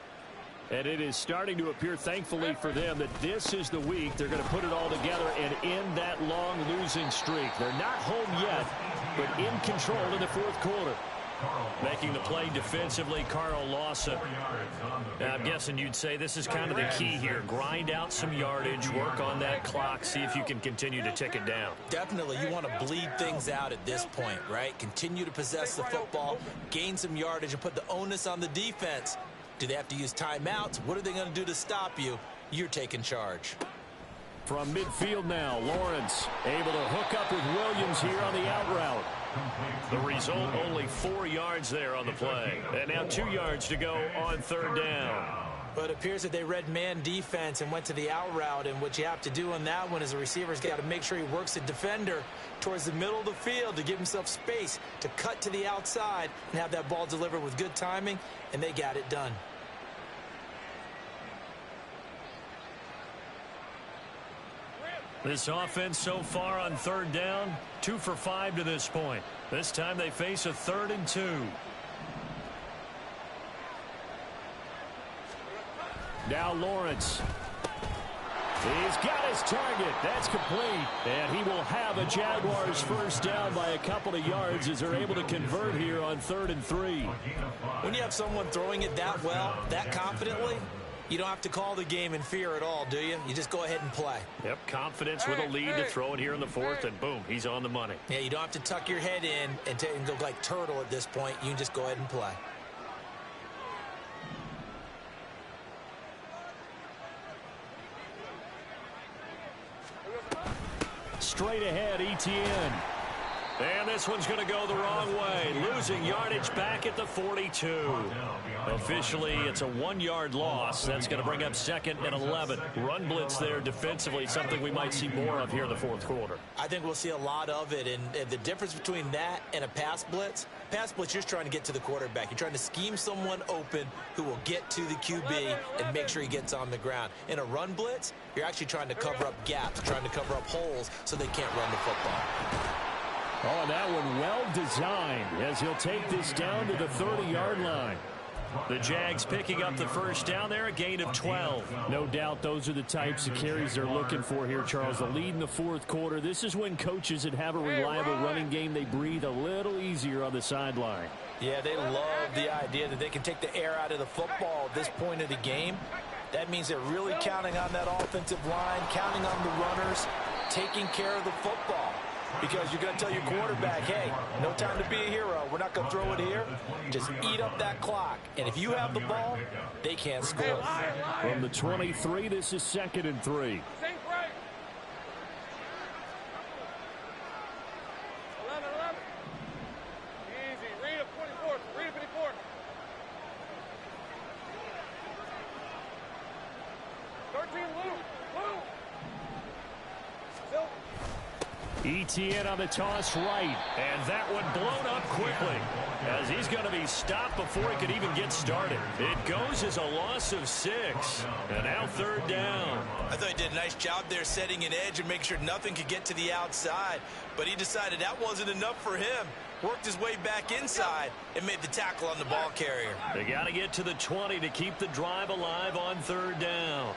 [SPEAKER 1] And it is starting to appear, thankfully for them, that this is the week they're going to put it all together and end that long losing streak. They're not home yet, but in control in the 4th quarter. Making the play defensively, Carl Lawson. Now, I'm guessing you'd say this is kind of the key here. Grind out some yardage, work on that clock, see if you can continue to tick it down.
[SPEAKER 3] Definitely, you want to bleed things out at this point, right? Continue to possess the football, gain some yardage, and put the onus on the defense. Do they have to use timeouts? What are they going to do to stop you? You're taking charge.
[SPEAKER 1] From midfield now, Lawrence able to hook up with Williams here on the out route. The result, only 4 yards there on the play. And now 2 yards to go on 3rd down.
[SPEAKER 3] But it appears that they read man defense and went to the out route. And what you have to do on that one is the receiver's got to make sure he works the defender towards the middle of the field to give himself space to cut to the outside and have that ball delivered with good timing. And they got it done.
[SPEAKER 1] This offense so far on 3rd down, 2 for 5 to this point. This time they face a 3rd and 2. Now Lawrence. He's got his target. That's complete. And he will have a Jaguars 1st down by a couple of yards as they're able to convert here on 3rd and 3.
[SPEAKER 3] When you have someone throwing it that well, that confidently, you don't have to call the game in fear at all, do you? You just go ahead and play.
[SPEAKER 1] Yep, confidence with a lead to throw it here in the 4th, and boom, he's on the money.
[SPEAKER 3] Yeah, you don't have to tuck your head in and go like turtle at this point. You can just go ahead and play.
[SPEAKER 1] Straight ahead, Etienne. And this one's going to go the wrong way. Losing yardage back at the 42. Officially, it's a 1-yard loss. That's going to bring up 2nd and 11. Run blitz there defensively, something we might see more of here in the 4th quarter.
[SPEAKER 3] I think we'll see a lot of it. And the difference between that and a pass blitz, you're just trying to get to the quarterback. You're trying to scheme someone open who will get to the QB and make sure he gets on the ground. In a run blitz, you're actually trying to cover up gaps, trying to cover up holes so they can't run the football.
[SPEAKER 1] Oh, and that one well designed as he'll take this down to the 30-yard line. The Jags picking up the 1st down there, a gain of 12. No doubt those are the types of carries they're looking for here, Charles. The lead in the 4th quarter. This is when coaches that have a reliable running game, they breathe a little easier on the sideline.
[SPEAKER 3] Yeah, they love the idea that they can take the air out of the football at this point of the game. That means they're really counting on that offensive line, counting on the runners, taking care of the football. Because you're going to tell your quarterback, hey, no time to be a hero. We're not going to throw it here. Just eat up that clock. And if you have the ball, they can't score.
[SPEAKER 1] From the 23, this is 2nd and 3.
[SPEAKER 2] Easy. Read up 24. Read up 24. 13, Lou.
[SPEAKER 1] Etienne on the toss right, and that one blown up quickly as he's going to be stopped before he could even get started. It goes as a loss of 6, and now 3rd down.
[SPEAKER 3] I thought he did a nice job there setting an edge and make sure nothing could get to the outside, but he decided that wasn't enough for him. Worked his way back inside and made the tackle on the ball carrier.
[SPEAKER 1] They got to get to the 20 to keep the drive alive on 3rd down.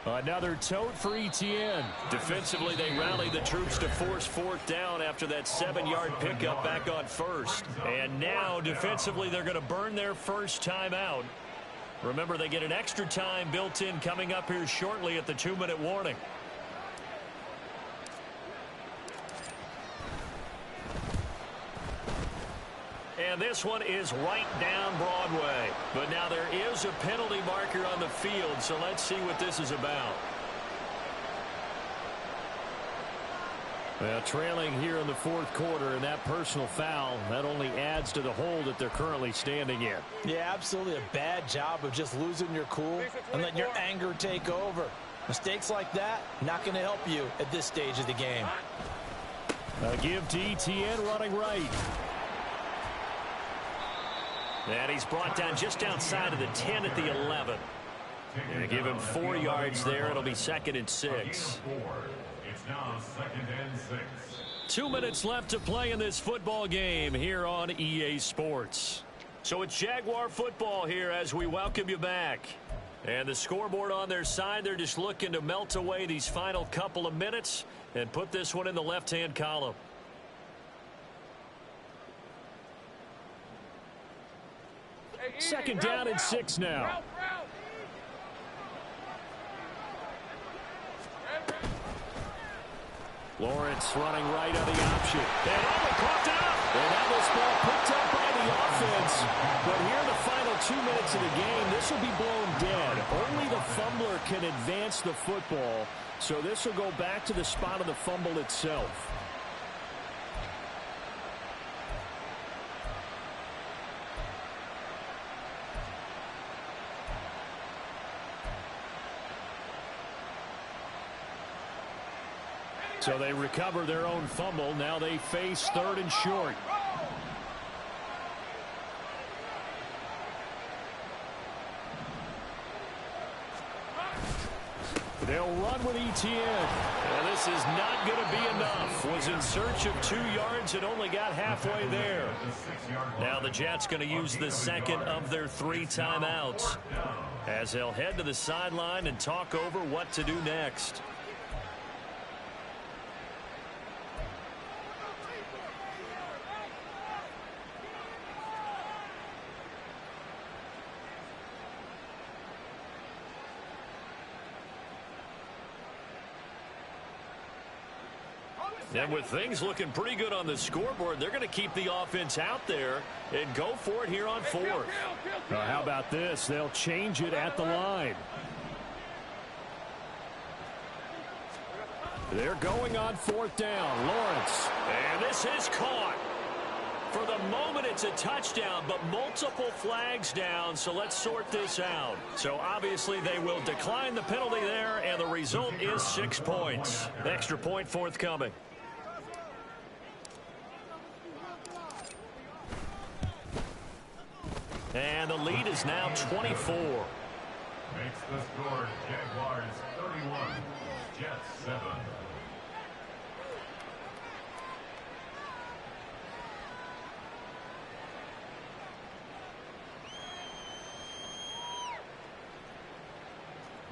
[SPEAKER 1] Another tote for Etienne. Defensively, they rallied the troops to force 4th down after that 7-yard pickup back on 1st. And now, defensively, they're going to burn their first timeout. Remember, they get an extra time built in coming up here shortly at the 2-minute warning. And this one is right down Broadway. But now there is a penalty marker on the field, so let's see what this is about. Well, trailing here in the fourth quarter, and that personal foul, that only adds to the hole that they're currently standing in.
[SPEAKER 4] Yeah, absolutely a bad job of just losing your cool and letting your anger take over. Mistakes like that, not going to help you at this stage of the game.
[SPEAKER 1] A give to ETN running right. And he's brought down just outside of the 10 at the 11. And give him 4 yards there. It'll be 2nd and 6.
[SPEAKER 5] It's now 2nd and 6.
[SPEAKER 1] 2 minutes left to play in this football game here on EA Sports. So it's Jaguar football here as we welcome you back. And the scoreboard on their side, they're just looking to melt away these final couple of minutes and put this one in the left-hand column. Second down and 6 now. Lawrence running right on the option. And coughed it up. And now this ball picked up by the offense. But here in the final 2 minutes of the game, this will be blown dead. Only the fumbler can advance the football. So this will go back to the spot of the fumble itself. So they recover their own fumble. Now they face 3rd and short. They'll run with ETN. And this is not going to be enough. Was in search of 2 yards and only got halfway there. Now the Jets going to use the second of their 3 timeouts as they'll head to the sideline and talk over what to do next. And with things looking pretty good on the scoreboard, they're going to keep the offense out there and go for it here on 4th. How about this? They'll change it at the line. They're going on 4th down. Lawrence. And this is caught. For the moment, it's a touchdown, but multiple flags down, so let's sort this out. So obviously they will decline the penalty there, and the result is 6 points. Extra point forthcoming. And the lead is now 24.
[SPEAKER 5] Makes the score Jaguars 31, Jets 7.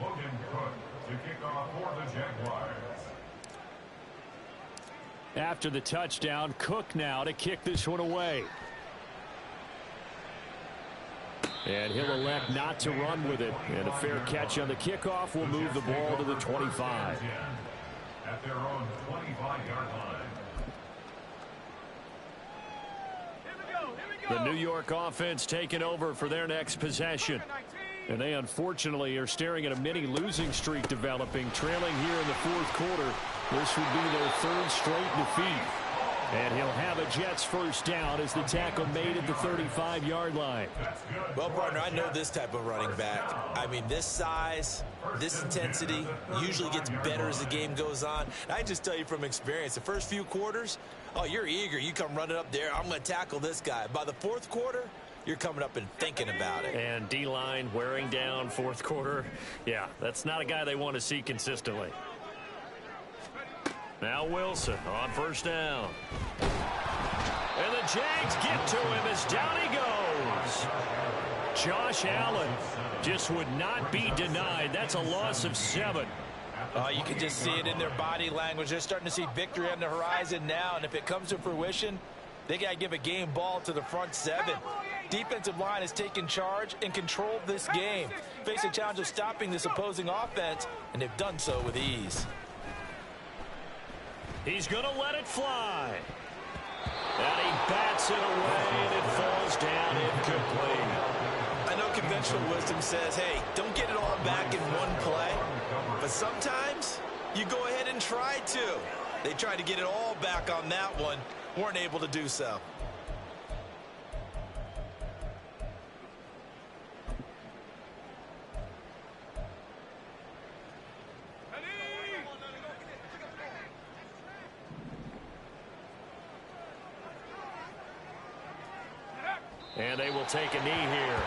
[SPEAKER 5] Logan Cook to kick off for the Jaguars.
[SPEAKER 1] After the touchdown, Cook now to kick this one away. And he'll elect not to run with it. And a fair catch on the kickoff will move the ball to the 25.
[SPEAKER 5] At their own 25-yard line.
[SPEAKER 1] The New York offense taking over for their next possession. And they unfortunately are staring at a mini losing streak developing, trailing here in the fourth quarter. This would be their 3rd straight defeat. And he'll have a Jets first down as the tackle made at the 35-yard line.
[SPEAKER 3] Well, partner, I know this type of running back. I mean, this size, this intensity usually gets better as the game goes on. And I just tell you from experience, the first few quarters, oh, you're eager. You come running up there, I'm going to tackle this guy. By the fourth quarter, you're coming up and thinking about it.
[SPEAKER 1] And D-line wearing down fourth quarter. Yeah, that's not a guy they want to see consistently. Now Wilson on first down. And the Jags get to him as down he goes. Josh Allen just would not be denied. That's a loss of 7.
[SPEAKER 4] You can just see it in their body language. They're starting to see victory on the horizon now. And if it comes to fruition, they got to give a game ball to the front 7. Defensive line has taken charge and controlled this game. Face a challenge of stopping this opposing offense, and they've done so with ease.
[SPEAKER 1] He's going to let it fly. And he bats it away, and it falls down incomplete.
[SPEAKER 3] I know conventional wisdom says, hey, don't get it all back in one play. But sometimes you go ahead and try to. They tried to get it all back on that one. Weren't able to do so.
[SPEAKER 1] And they will take a knee here.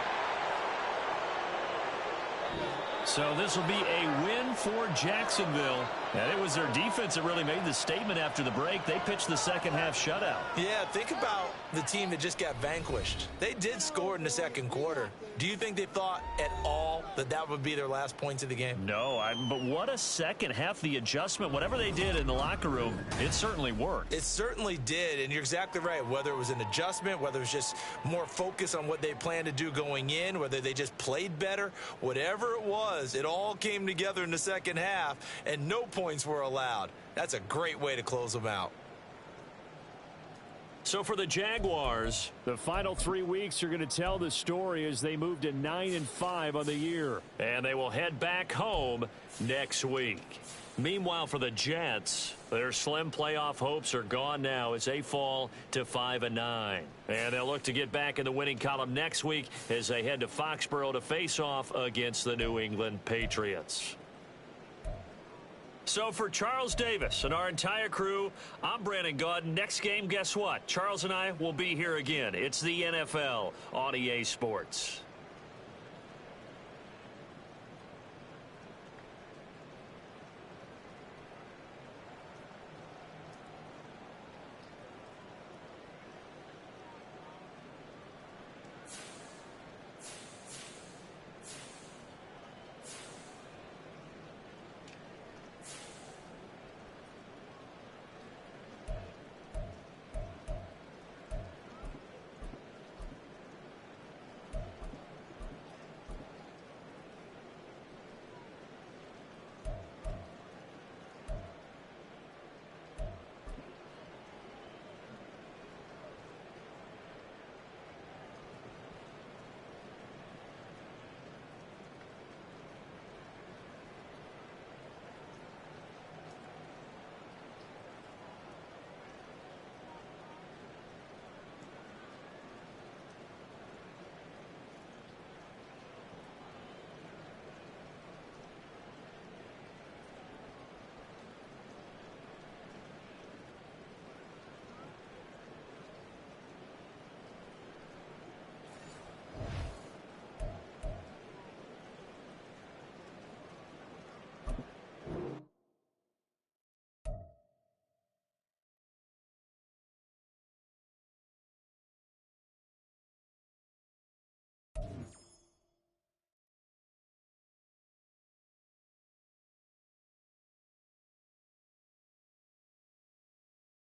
[SPEAKER 1] So this will be a win for Jacksonville. And it was their defense that really made the statement after the break. They pitched the second half shutout.
[SPEAKER 3] Yeah, think about the team that just got vanquished. They did score in the second quarter. Do you think they thought at all that that would be their last points of the game?
[SPEAKER 1] No, but what a second half. The adjustment, whatever they did in the locker room, it certainly worked.
[SPEAKER 3] It certainly did, and you're exactly right. Whether it was an adjustment, whether it was just more focus on what they planned to do going in, whether they just played better, whatever it was, it all came together in the second half, and no points were allowed. That's a great way to close them out.
[SPEAKER 1] So for the Jaguars, the final 3 weeks are going to tell the story as they move to 9-5 on the year. And they will head back home next week. Meanwhile, for the Jets, their slim playoff hopes are gone now as they fall to 5-9. And they'll look to get back in the winning column next week as they head to Foxborough to face off against the New England Patriots. So for Charles Davis and our entire crew, I'm Brandon Gaudin. Next game, guess what? Charles and I will be here again. It's the NFL on EA Sports.